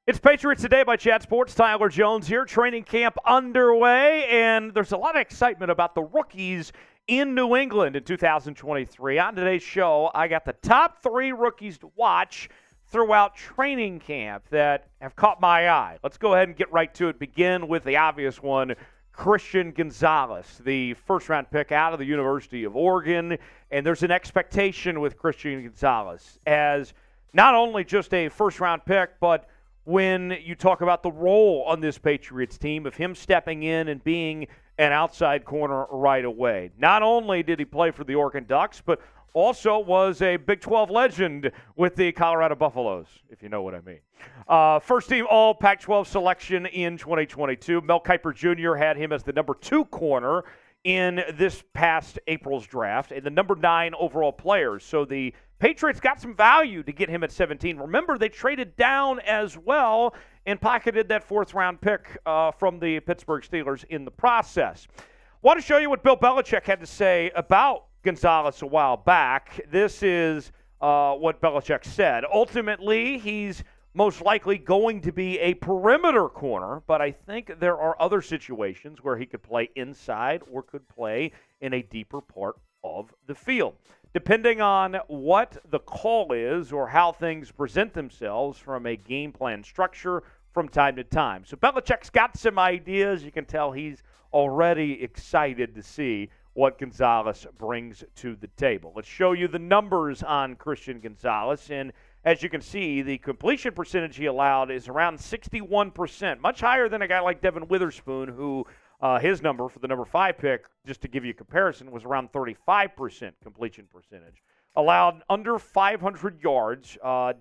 It's Patriots Today by Chat Sports. Tyler Jones here. Training camp underway, and there's a lot of excitement about the rookies in New England in 2023. On today's show, I got the top 3 rookies to watch throughout training camp that have caught my eye. Let's go ahead and get right to it. Begin with the obvious one, Christian Gonzalez, the first-round pick out of the University of Oregon. And there's an expectation with Christian Gonzalez as not only just a first-round pick, but when you talk about the role on this Patriots team of him stepping in and being an outside corner right away. Not only did he play for the Oregon Ducks, but also was a Big 12 legend with the Colorado Buffaloes, if you know what I mean. First team All-PAC 12 selection in 2022. Mel Kiper Jr. had him as the number 2 corner in this past April's draft and the number 9 overall player. So the Patriots got some value to get him at 17. Remember, they traded down as well and pocketed that 4th-round pick from the Pittsburgh Steelers in the process. Want to show you what Bill Belichick had to say about Gonzalez a while back. This is what Belichick said. Ultimately, he's most likely going to be a perimeter corner, but I think there are other situations where he could play inside or could play in a deeper part of the field, depending on what the call is or how things present themselves from a game plan structure from time to time. So Belichick's got some ideas. You can tell he's already excited to see what Gonzalez brings to the table. Let's show you the numbers on Christian Gonzalez. And as you can see, the completion percentage he allowed is around 61%, much higher than a guy like Devin Witherspoon, who his number for the number 5 pick, just to give you a comparison, was around 35% completion percentage. Allowed under 500 yards,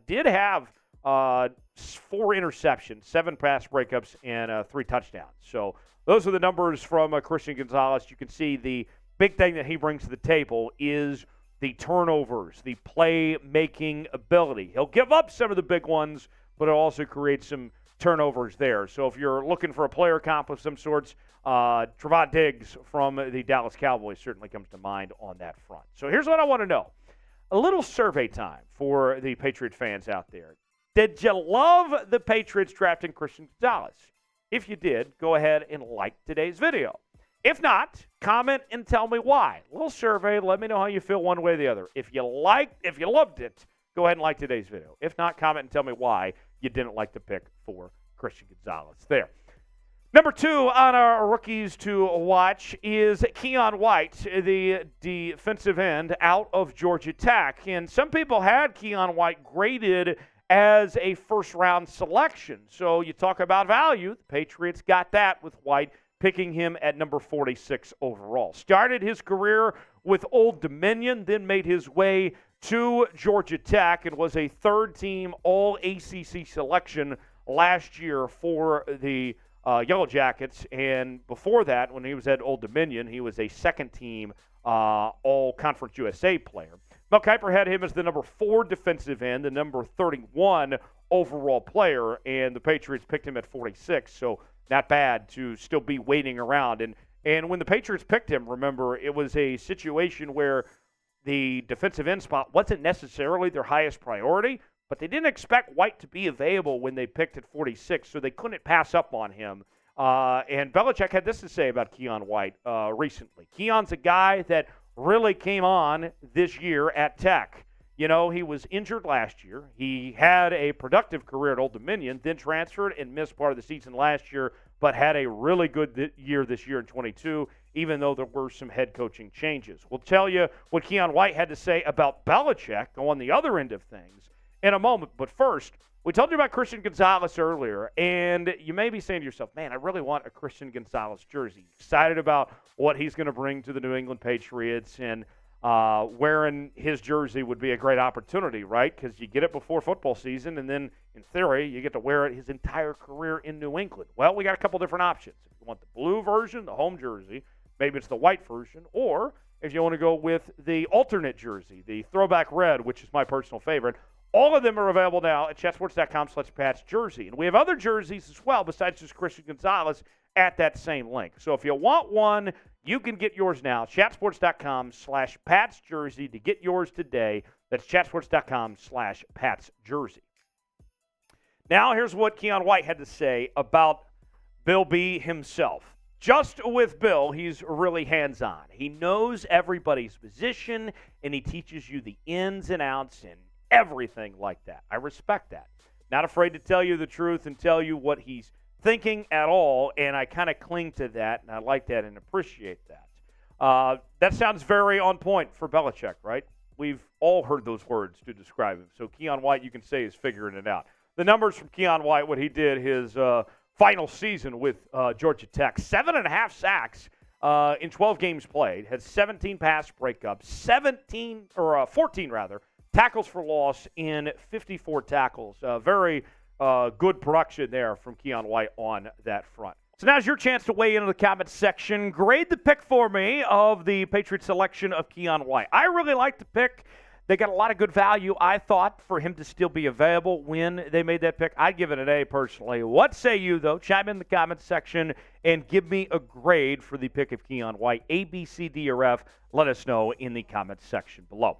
did have 4 interceptions, 7 pass breakups, and 3 touchdowns. So those are the numbers from Christian Gonzalez. You can see the big thing that he brings to the table is the turnovers, the play-making ability. He'll give up some of the big ones, but it'll also create some turnovers there. So if you're looking for a player comp of some sorts, Trevon Diggs from the Dallas Cowboys certainly comes to mind on that front. So here's what I want to know. A little survey time for the Patriot fans out there. Did you love the Patriots drafting Christian Gonzalez? If you did, go ahead and like today's video. If not, comment and tell me why. A little survey, let me know how you feel one way or the other. If you loved it, go ahead and like today's video. If not, comment and tell me why you didn't like the pick for Christian Gonzalez. There. Number 2 on our rookies to watch is Keion White, the defensive end out of Georgia Tech. And some people had Keion White graded as a first-round selection. So you talk about value. The Patriots got that with White, picking him at number 46 overall. Started his career with Old Dominion, then made his way to Georgia Tech and was a 3rd-team All-ACC selection last year for the Yellow Jackets. And before that, when he was at Old Dominion, he was a 2nd-team All-Conference USA player. Mel Kiper had him as the number 4 defensive end, the number 31 overall player, and the Patriots picked him at 46, so not bad to still be waiting around. And when the Patriots picked him, remember, it was a situation where the defensive end spot wasn't necessarily their highest priority, but they didn't expect White to be available when they picked at 46, so they couldn't pass up on him. And Belichick had this to say about Keion White recently. Keion's a guy that really came on this year at Tech. You know, he was injured last year. He had a productive career at Old Dominion, then transferred and missed part of the season last year, but had a really good year this year in 22, even though there were some head coaching changes. We'll tell you what Keion White had to say about Belichick on the other end of things in a moment. But first, we told you about Christian Gonzalez earlier, and you may be saying to yourself, man, I really want a Christian Gonzalez jersey. Excited about what he's going to bring to the New England Patriots, and wearing his jersey would be a great opportunity, right? Because you get it before football season, and then, in theory, you get to wear it his entire career in New England. Well, we got a couple different options. If you want the blue version, the home jersey, maybe it's the white version, or if you want to go with the alternate jersey, the throwback red, which is my personal favorite, all of them are available now at chatsports.com/PatsJersey. And we have other jerseys as well besides just Christian Gonzalez at that same link. So if you want one, you can get yours now. Chatsports.com/PatsJersey to get yours today. That's chatsports.com/PatsJersey. Now here's what Keion White had to say about Bill B himself. Just with Bill, he's really hands-on. He knows everybody's position, and he teaches you the ins and outs and everything like that. I respect that. Not afraid to tell you the truth and tell you what he's thinking at all, and I kind of cling to that, and I like that and appreciate that. That sounds very on point for Belichick, right? We've all heard those words to describe him. So Keion White, you can say, is figuring it out. The numbers from Keion White, what he did his final season with Georgia Tech, 7.5 sacks in 12 games played, had 17 pass breakups, 14 tackles for loss in 54 tackles. Very good production there from Keion White on that front. So now's your chance to weigh in the comments section. Grade the pick for me of the Patriots selection of Keion White. I really like the pick. They got a lot of good value, I thought, for him to still be available when they made that pick. I'd give it an A personally. What say you, though? Chime in the comments section and give me a grade for the pick of Keion White. A, B, C, D, or F. Let us know in the comments section below.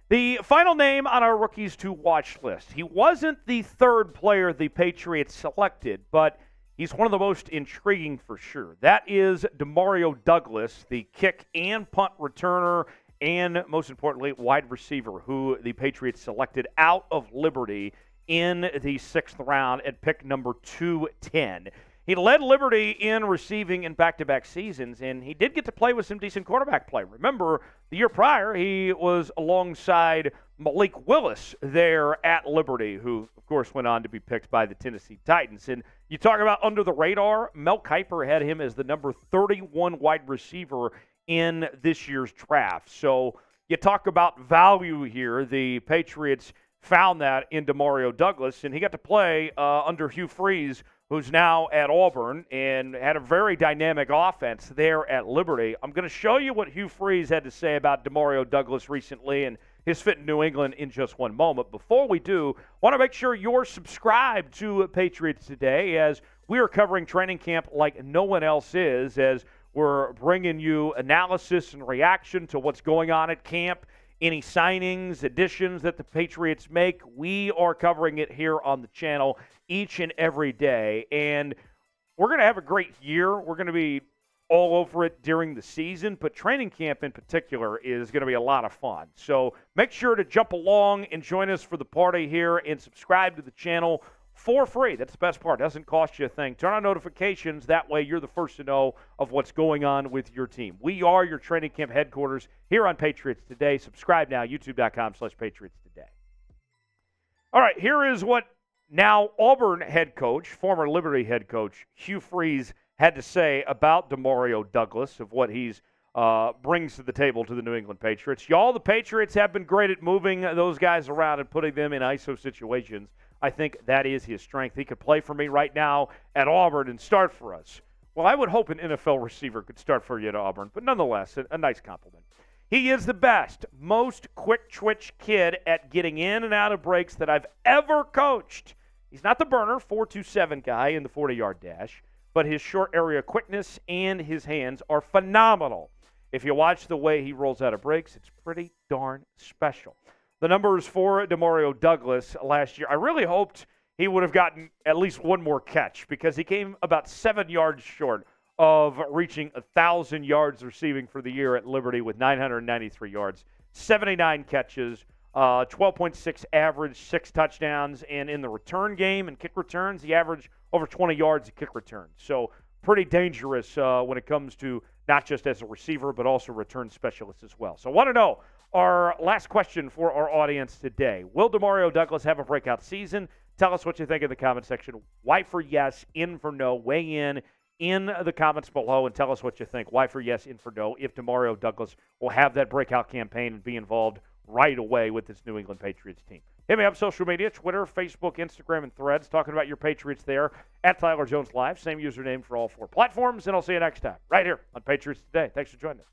The final name on our rookies to watch list. He wasn't the third player the Patriots selected, but he's one of the most intriguing for sure. That is Demario Douglas, the kick and punt returner, and most importantly, wide receiver, who the Patriots selected out of Liberty in the 6th round at pick number 210. He led Liberty in receiving in back-to-back seasons, and he did get to play with some decent quarterback play. Remember, the year prior, he was alongside Malik Willis there at Liberty, who, of course, went on to be picked by the Tennessee Titans. And you talk about under the radar, Mel Kiper had him as the number 31 wide receiver in this year's draft. So you talk about value here. The Patriots found that in Demario Douglas, and he got to play under Hugh Freeze, who's now at Auburn, and had a very dynamic offense there at Liberty. I'm going to show you what Hugh Freeze had to say about Demario Douglas recently and his fit in New England in just one moment. Before we do, I want to make sure you're subscribed to Patriots Today, as we are covering training camp like no one else is, as we're bringing you analysis and reaction to what's going on at camp, any signings, additions that the Patriots make. We are covering it here on the channel each and every day, and we're going to have a great year. We're going to be all over it during the season, but training camp in particular is going to be a lot of fun. So make sure to jump along and join us for the party here and subscribe to the channel for free. That's the best part. It doesn't cost you a thing. Turn on notifications. That way you're the first to know of what's going on with your team. We are your training camp headquarters here on Patriots Today. Subscribe now, youtube.com/Patriots Today. All right, here is what now Auburn head coach, former Liberty head coach, Hugh Freeze, had to say about Demario Douglas, of what he's brings to the table to the New England Patriots. Y'all, the Patriots have been great at moving those guys around and putting them in ISO situations. I think that is his strength. He could play for me right now at Auburn and start for us. Well, I would hope an NFL receiver could start for you at Auburn, but nonetheless, a nice compliment. He is the best, most quick-twitch kid at getting in and out of breaks that I've ever coached. He's not the burner, 4.27 guy in the 40-yard dash, but his short area quickness and his hands are phenomenal. If you watch the way he rolls out of breaks, it's pretty darn special. The numbers for Demario Douglas last year, I really hoped he would have gotten at least one more catch, because he came about 7 yards short of reaching 1,000 yards receiving for the year at Liberty with 993 yards, 79 catches, 12.6 average, 6 touchdowns, and in the return game and kick returns, he averaged over 20 yards of kick returns. So pretty dangerous when it comes to not just as a receiver, but also return specialist as well. So I want to know our last question for our audience today. Will Demario Douglas have a breakout season? Tell us what you think in the comment section. White for yes, in for no. Weigh in the comments below and tell us what you think. Why for yes, in for no, if Demario Douglas will have that breakout campaign and be involved right away with this New England Patriots team. Hit me up social media, Twitter, Facebook, Instagram, and Threads, talking about your Patriots there at Tyler Jones Live. Same username for all 4 platforms, and I'll see you next time right here on Patriots Today. Thanks for joining us.